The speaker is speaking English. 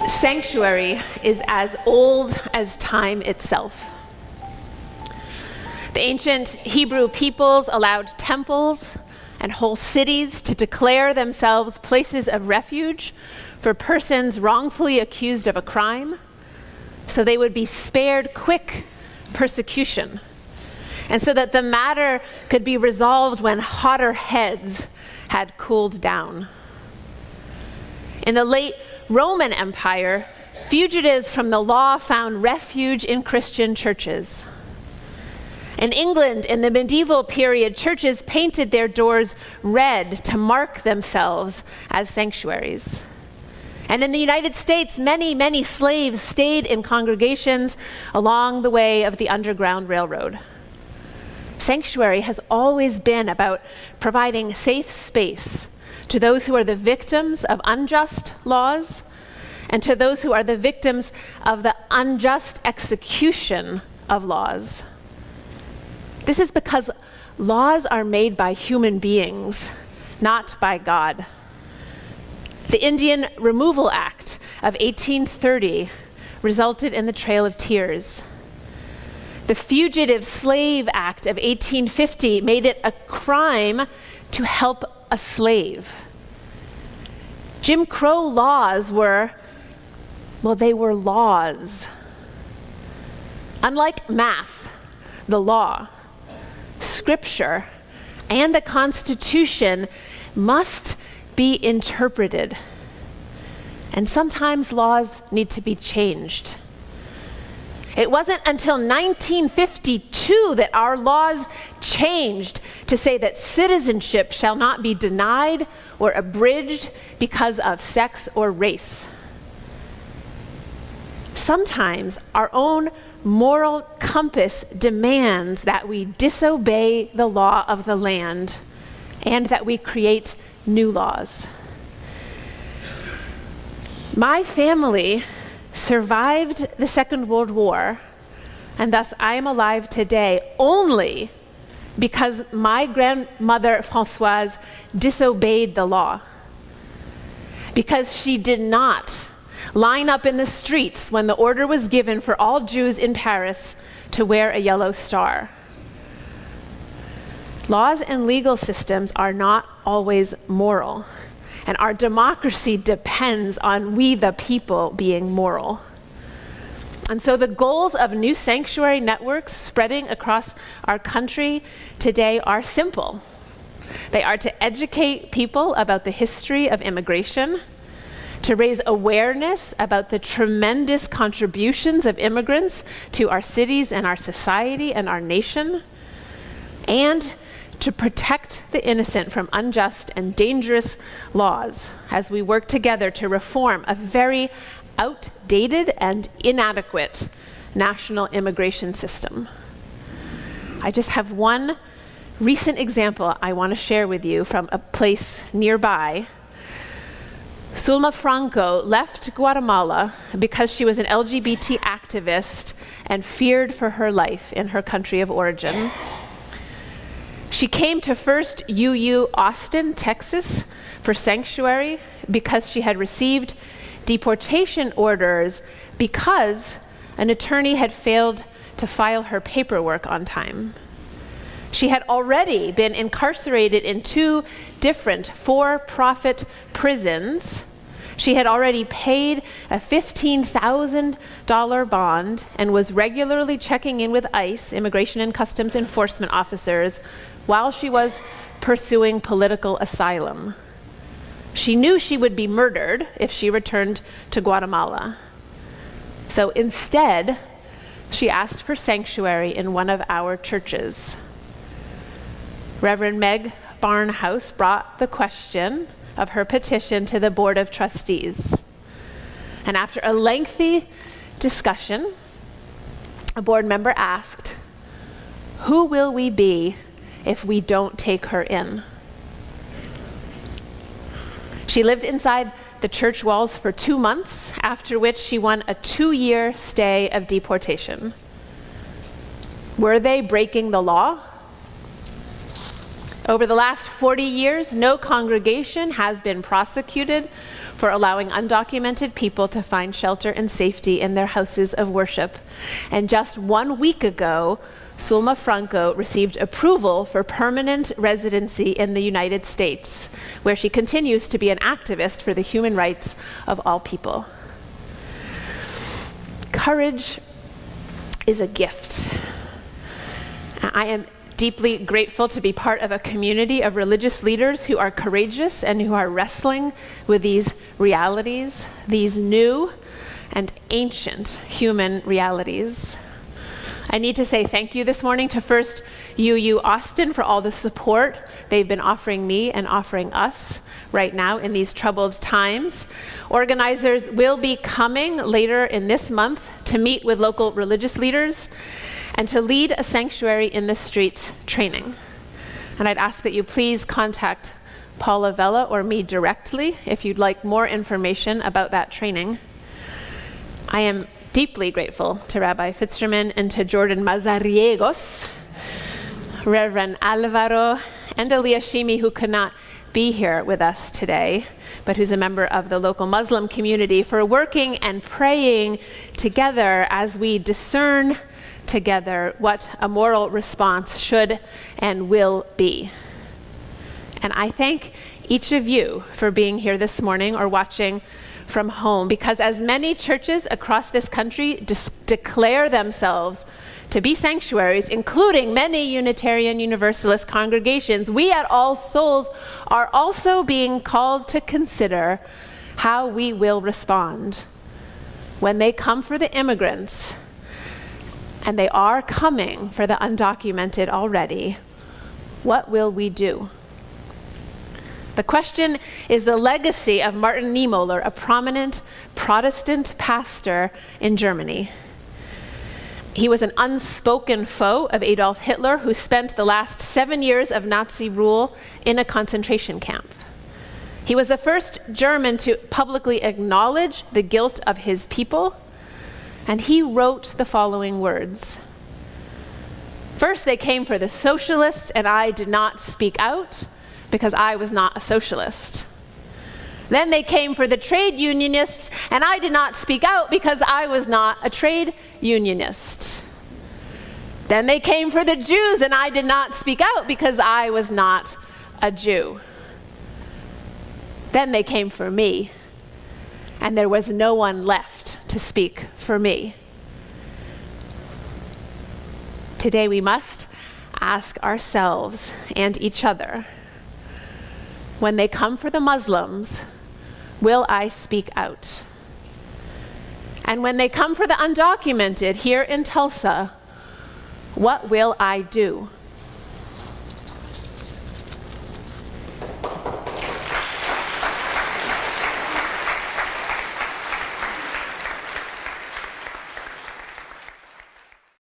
Sanctuary is as old as time itself. The ancient Hebrew peoples allowed temples and whole cities to declare themselves places of refuge for persons wrongfully accused of a crime, so they would be spared quick persecution, and so that the matter could be resolved when hotter heads had cooled down. In the late Roman Empire, fugitives from the law found refuge in Christian churches. In England, in the medieval period, churches painted their doors red to mark themselves as sanctuaries. And in the United States, many, many slaves stayed in congregations along the way of the Underground Railroad. Sanctuary has always been about providing safe space to those who are the victims of unjust laws and to those who are the victims of the unjust execution of laws. This is because laws are made by human beings, not by God. The Indian Removal Act of 1830 resulted in the Trail of Tears. The Fugitive Slave Act of 1850 made it a crime to help a slave. Jim Crow laws were laws. Unlike math, the law, Scripture, and the Constitution must be interpreted. And sometimes laws need to be changed. It wasn't until 1952 that our laws changed to say that citizenship shall not be denied or abridged because of sex or race. Sometimes our own moral compass demands that we disobey the law of the land and that we create new laws. My family survived the Second World War, and thus I am alive today only because my grandmother Françoise disobeyed the law. Because she did not line up in the streets when the order was given for all Jews in Paris to wear a yellow star. Laws and legal systems are not always moral, and our democracy depends on we the people being moral. And so the goals of new sanctuary networks spreading across our country today are simple. They are to educate people about the history of immigration, to raise awareness about the tremendous contributions of immigrants to our cities and our society and our nation, and to protect the innocent from unjust and dangerous laws as we work together to reform a very outdated and inadequate national immigration system. I just have one recent example I want to share with you from a place nearby. Zulma Franco left Guatemala because she was an LGBT activist and feared for her life in her country of origin. She came to First UU Austin, Texas for sanctuary because she had received deportation orders because an attorney had failed to file her paperwork on time. She had already been incarcerated in 2 different for-profit prisons. She had already paid a $15,000 bond and was regularly checking in with ICE, Immigration and Customs Enforcement officers, while she was pursuing political asylum. She knew she would be murdered if she returned to Guatemala. So instead, she asked for sanctuary in one of our churches. Reverend Meg Barnhouse brought the question of her petition to the Board of Trustees. And after a lengthy discussion, a board member asked, "Who will we be if we don't take her in?" She lived inside the church walls for 2 months, after which she won a 2-year stay of deportation. Were they breaking the law? Over the last 40 years, no congregation has been prosecuted for allowing undocumented people to find shelter and safety in their houses of worship. And just 1 week ago, Sulma Franco received approval for permanent residency in the United States, where she continues to be an activist for the human rights of all people. Courage is a gift. I am deeply grateful to be part of a community of religious leaders who are courageous and who are wrestling with these realities, these new and ancient human realities. I need to say thank you this morning to first UU Austin for all the support they've been offering me and offering us right now in these troubled times. Organizers will be coming later in this month to meet with local religious leaders and to lead a Sanctuary in the Streets training. And I'd ask that you please contact Paula Vella or me directly if you'd like more information about that training. I am deeply grateful to Rabbi Fitzerman and to Jordan Mazariegos, Reverend Alvaro, and Aliyah Shimi, who could not be here with us today, but who's a member of the local Muslim community, for working and praying together as we discern together what a moral response should and will be. And I thank each of you for being here this morning or watching from home, because as many churches across this country declare themselves to be sanctuaries, including many Unitarian Universalist congregations, we at All Souls are also being called to consider how we will respond when they come for the immigrants. And they are coming for the undocumented already. What will we do? The question is the legacy of Martin Niemöller, a prominent Protestant pastor in Germany. He was an unspoken foe of Adolf Hitler, who spent the last 7 years of Nazi rule in a concentration camp. He was the first German to publicly acknowledge the guilt of his people. And he wrote the following words. First, they came for the socialists, and I did not speak out because I was not a socialist. Then they came for the trade unionists, and I did not speak out because I was not a trade unionist. Then they came for the Jews, and I did not speak out because I was not a Jew. Then they came for me, and there was no one left to speak for me. Today we must ask ourselves and each other, when they come for the Muslims, will I speak out? And when they come for the undocumented here in Tulsa, what will I do?